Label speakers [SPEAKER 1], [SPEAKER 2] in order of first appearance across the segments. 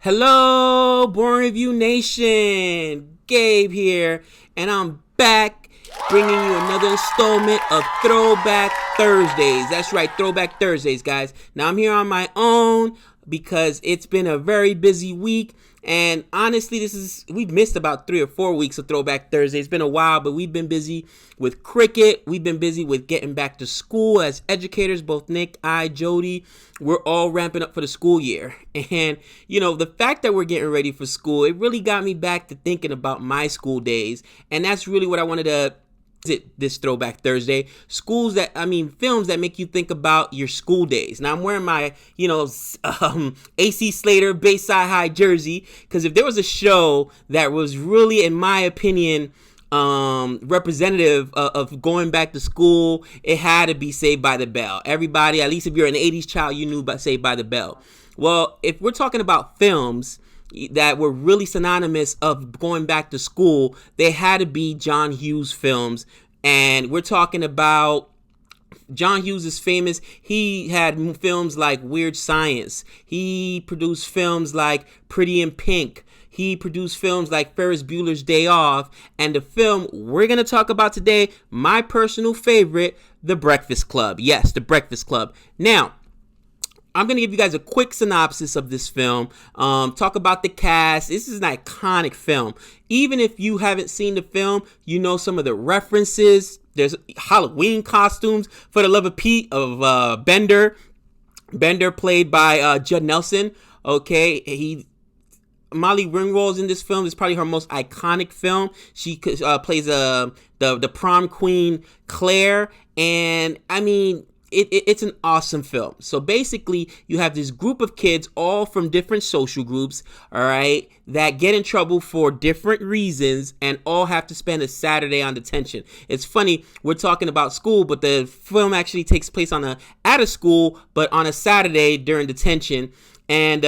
[SPEAKER 1] Hello, Born Review Nation. Gabe here, and I'm back bringing you another installment of Throwback Thursdays. That's right, Throwback Thursdays, guys. Now, I'm here on my own because it's been a very busy week. And honestly, we've missed about 3 or 4 weeks of Throwback Thursday. It's been a while, but we've been busy with cricket. We've been busy with getting back to school as educators. Both Nick, Jody, we're all ramping up for the school year. And, the fact that we're getting ready for school, it really got me back to thinking about my school days. And that's really what I wanted to this Throwback Thursday. Films that make you think about your school days. Now I'm wearing my, AC Slater Bayside High jersey, because if there was a show that was really, in my opinion, representative of going back to school, it had to be Saved by the Bell. Everybody, at least if you're an 80s child, you knew about Saved by the Bell. Well, if we're talking about films that were really synonymous of going back to school, they had to be John Hughes films. And we're talking about John Hughes is famous. He had films like Weird Science. He produced films like Pretty in Pink. He produced films like Ferris Bueller's Day Off. And the film we're going to talk about today, my personal favorite, The Breakfast Club. Yes, The Breakfast Club. Now, I'm going to give you guys a quick synopsis of this film, talk about the cast. This is an iconic film. Even if you haven't seen the film, you know some of the references. There's Halloween costumes, For the Love of Pete, of Bender. Bender played by Judd Nelson. Okay, Molly Ringwald's in this film. It's probably her most iconic film. She plays the prom queen, Claire. And, it's an awesome film. So basically, you have this group of kids, all from different social groups, all right, that get in trouble for different reasons and all have to spend a Saturday on detention. It's funny, we're talking about school, but the film actually takes place at a school, but on a Saturday during detention. And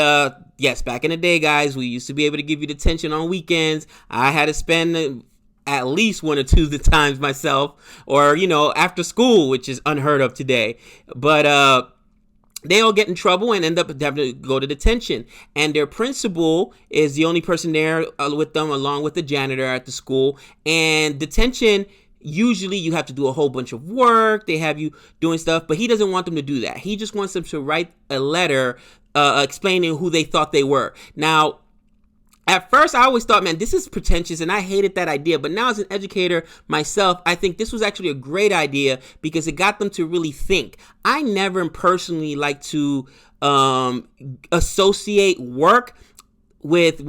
[SPEAKER 1] yes, back in the day, guys, we used to be able to give you detention on weekends. I had to spend at least 1 or 2 times myself, or after school, which is unheard of today. But they all get in trouble and end up having to go to detention, and their principal is the only person there with them, along with the janitor at the school. And detention, usually you have to do a whole bunch of work. They have you doing stuff, but he doesn't want them to do that. He just wants them to write a letter explaining who they thought they were. Now, at first, I always thought, man, this is pretentious, and I hated that idea. But now, as an educator myself, I think this was actually a great idea because it got them to really think. I never personally like to associate work with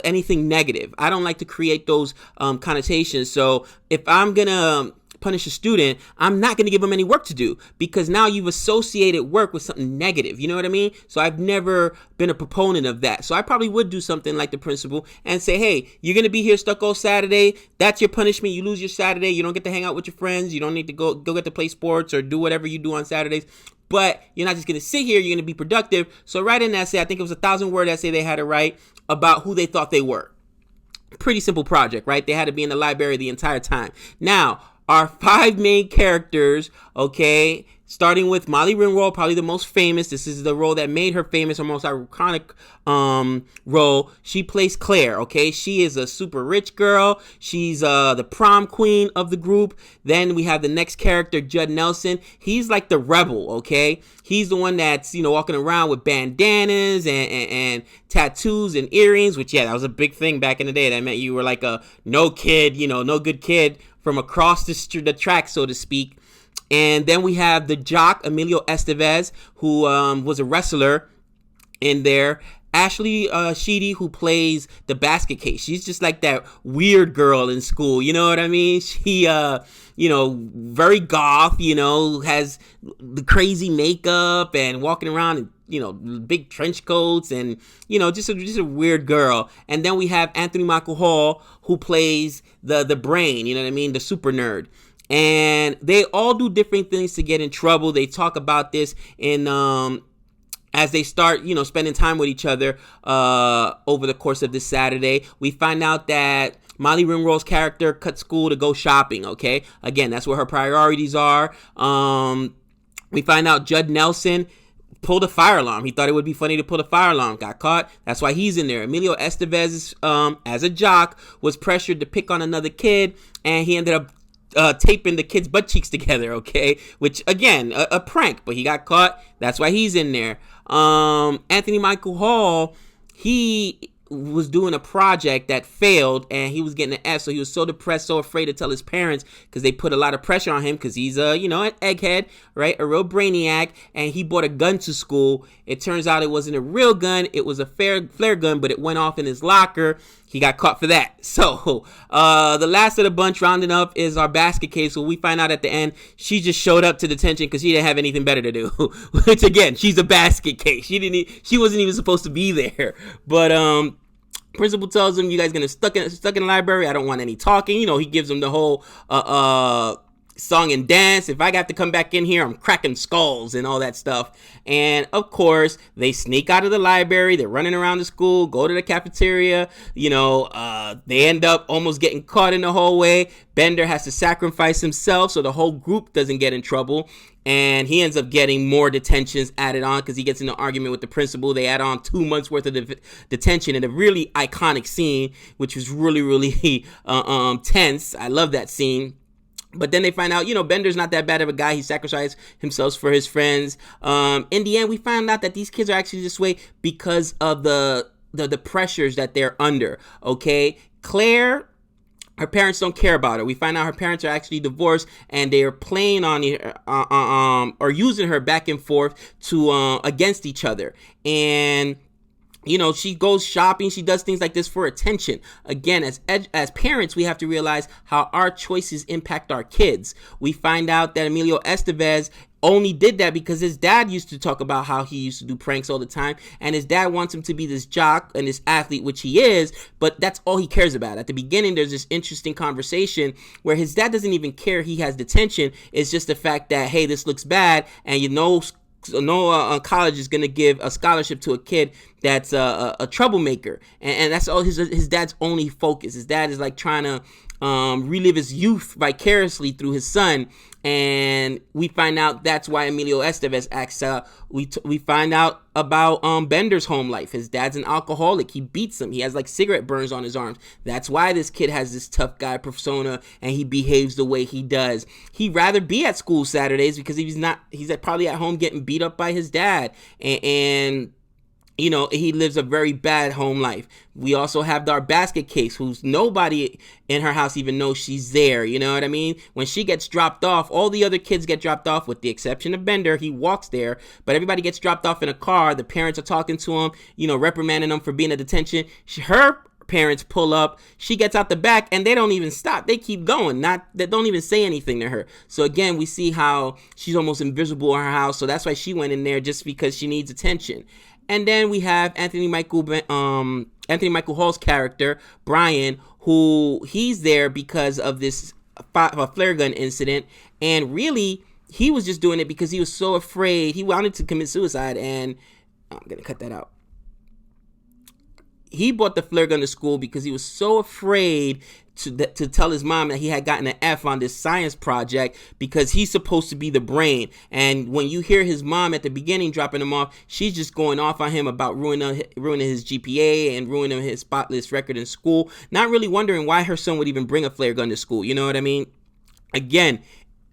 [SPEAKER 1] anything negative. I don't like to create those connotations. So if I'm gonna punish a student, I'm not going to give them any work to do, because now you've associated work with something negative. You know what I mean? So I've never been a proponent of that. So I probably would do something like the principal and say, hey, you're going to be here stuck all Saturday. That's your punishment. You lose your Saturday. You don't get to hang out with your friends. You don't need to go get to play sports or do whatever you do on Saturdays. But you're not just going to sit here. You're going to be productive. So write an essay. I think it was a 1,000-word essay they had to write about who they thought they were. Pretty simple project, right? They had to be in the library the entire time. Now, our 5 main characters, okay, starting with Molly Ringwald, probably the most famous. This is the role that made her famous, her most iconic role. She plays Claire, okay? She is a super rich girl. She's the prom queen of the group. Then we have the next character, Judd Nelson. He's like the rebel, okay? He's the one that's, walking around with bandanas and tattoos and earrings, which, yeah, that was a big thing back in the day. That meant you were like a no good kid from across the track, so to speak. And then we have the jock, Emilio Estevez, who was a wrestler in there. Ashley Sheedy, who plays the basket case. She's just like that weird girl in school. You know what I mean? She, very goth, has the crazy makeup and walking around in, big trench coats and, just a weird girl. And then we have Anthony Michael Hall, who plays the brain, the super nerd. And they all do different things to get in trouble. They talk about this in as they start, spending time with each other over the course of this Saturday. We find out that Molly Ringwald's character cut school to go shopping, okay? Again, that's where her priorities are. We find out Judd Nelson pulled a fire alarm. He thought it would be funny to pull a fire alarm. Got caught. That's why he's in there. Emilio Estevez, as a jock, was pressured to pick on another kid, and he ended up taping the kid's butt cheeks together, okay? Which, again, a prank, but he got caught. That's why he's in there. Anthony Michael Hall, he was doing a project that failed, and he was getting an F, so he was so depressed, so afraid to tell his parents, because they put a lot of pressure on him, because he's an egghead, right, a real brainiac, and he brought a gun to school. It turns out it wasn't a real gun, it was a flare gun, but it went off in his locker. He got caught for that. So, the last of the bunch rounding up is our basket case. So we find out at the end, she just showed up to detention because she didn't have anything better to do. Which, again, she's a basket case. She wasn't even supposed to be there. But, principal tells him, you guys gonna stuck in the library. I don't want any talking. He gives him the whole, song and dance. If I got to come back in here, I'm cracking skulls and all that stuff. And of course, they sneak out of the library. They're running around the school, go to the cafeteria. They end up almost getting caught in the hallway. Bender has to sacrifice himself so the whole group doesn't get in trouble. And he ends up getting more detentions added on because he gets in an argument with the principal. They add on 2 months worth of detention in a really iconic scene, which was really, really tense. I love that scene. But then they find out, Bender's not that bad of a guy. He sacrificed himself for his friends. In the end, we find out that these kids are actually this way because of the pressures that they're under, okay? Claire, her parents don't care about her. We find out her parents are actually divorced, and they are playing on or using her back and forth to against each other. And she goes shopping. She does things like this for attention. Again, as parents, we have to realize how our choices impact our kids. We find out that Emilio Estevez only did that because his dad used to talk about how he used to do pranks all the time, and his dad wants him to be this jock and this athlete, which he is, but that's all he cares about. At the beginning, there's this interesting conversation where his dad doesn't even care he has detention. It's just the fact that, hey, this looks bad, and no college is going to give a scholarship to a kid that's a troublemaker. And that's all his dad's only focus. His dad is like trying to relive his youth vicariously through his son. And we find out that's why Emilio Estevez acts out. We find out about Bender's home life. His dad's an alcoholic. He beats him. He has like cigarette burns on his arms. That's why this kid has this tough guy persona, and he behaves the way he does. He'd rather be at school Saturdays because he's probably at home getting beat up by his dad. And he lives a very bad home life. We also have our basket case, who's nobody in her house even knows she's there. You know what I mean? When she gets dropped off, all the other kids get dropped off with the exception of Bender. He walks there, but everybody gets dropped off in a car. The parents are talking to him, reprimanding him for being at detention. Her parents pull up, she gets out the back, and they don't even stop. They keep going. They don't even say anything to her. So again, we see how she's almost invisible in her house. So that's why she went in there, just because she needs attention. And then we have Anthony Michael Hall's character, Brian, who he's there because of this flare gun incident. And really, he was just doing it because he was so afraid. He wanted to commit suicide. And I'm going to cut that out. He brought the flare gun to school because he was so afraid to tell his mom that he had gotten an F on this science project because he's supposed to be the brain. And when you hear his mom at the beginning dropping him off, she's just going off on him about ruining his GPA and ruining his spotless record in school, not really wondering why her son would even bring a flare gun to school. You know what I mean? Again,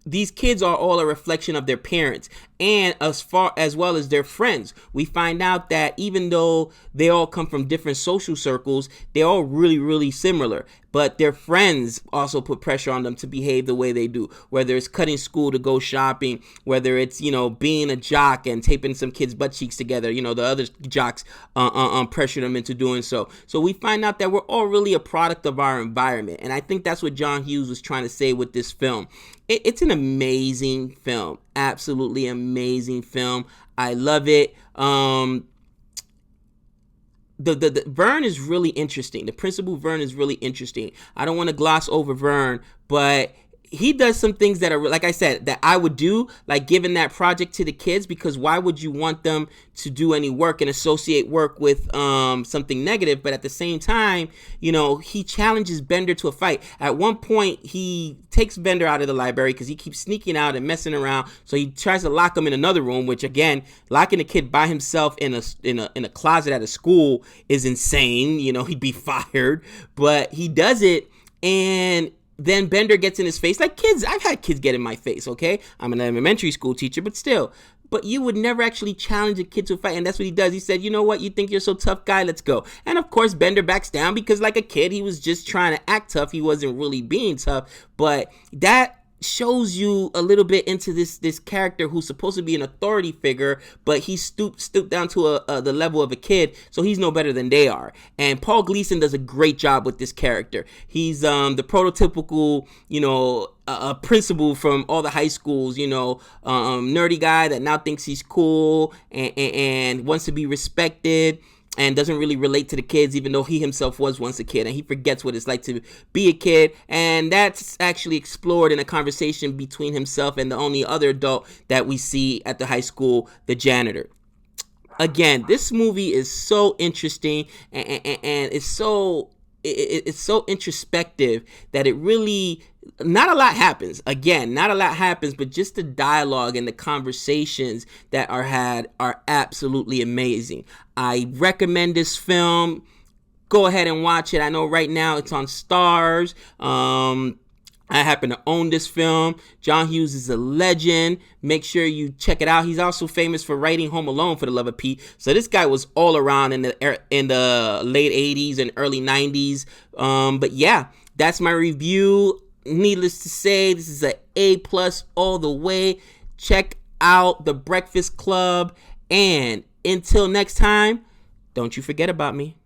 [SPEAKER 1] these kids are all a reflection of their parents and as well as their friends. We find out that even though they all come from different social circles, they're all really, really similar. But their friends also put pressure on them to behave the way they do, whether it's cutting school to go shopping, whether it's, being a jock and taping some kids' butt cheeks together. The other jocks pressure them into doing so. So we find out that we're all really a product of our environment. And I think that's what John Hughes was trying to say with this film. It's an amazing film. Absolutely amazing film. I love it. The Vern is really interesting. The principal Vern is really interesting. I don't want to gloss over Vern, but he does some things that are, like I said, that I would do, like giving that project to the kids, because why would you want them to do any work and associate work with something negative? But at the same time, you know, he challenges Bender to a fight. At one point, he takes Bender out of the library because he keeps sneaking out and messing around. So he tries to lock him in another room, which again, locking a kid by himself in a closet at a school is insane. You know, he'd be fired, but he does it, and then Bender gets in his face. Like kids, I've had kids get in my face, okay? I'm an elementary school teacher, but still. But you would never actually challenge a kid to a fight, and that's what he does. He said, you know what, you think you're so tough, guy, let's go. And of course, Bender backs down because like a kid, he was just trying to act tough. He wasn't really being tough, but that shows you a little bit into this character who's supposed to be an authority figure, but he stooped down to the level of a kid, so he's no better than they are. And Paul Gleason does a great job with this character. He's the prototypical, you know, a principal from all the high schools, you know, nerdy guy that now thinks he's cool and wants to be respected, and doesn't really relate to the kids, even though he himself was once a kid, and he forgets what it's like to be a kid. And that's actually explored in a conversation between himself and the only other adult that we see at the high school, the janitor. Again, this movie is so interesting, and it's so introspective that it really, not a lot happens. Again, not a lot happens, but just the dialogue and the conversations that are had are absolutely amazing. I recommend this film. Go ahead and watch it. I know right now it's on Stars. I happen to own this film. John Hughes is a legend. Make sure you check it out. He's also famous for writing Home Alone, for the love of Pete. So this guy was all around in the late 80s and early 90s. But yeah, that's my review. Needless to say, this is an A+ all the way. Check out The Breakfast Club. And until next time, don't you forget about me.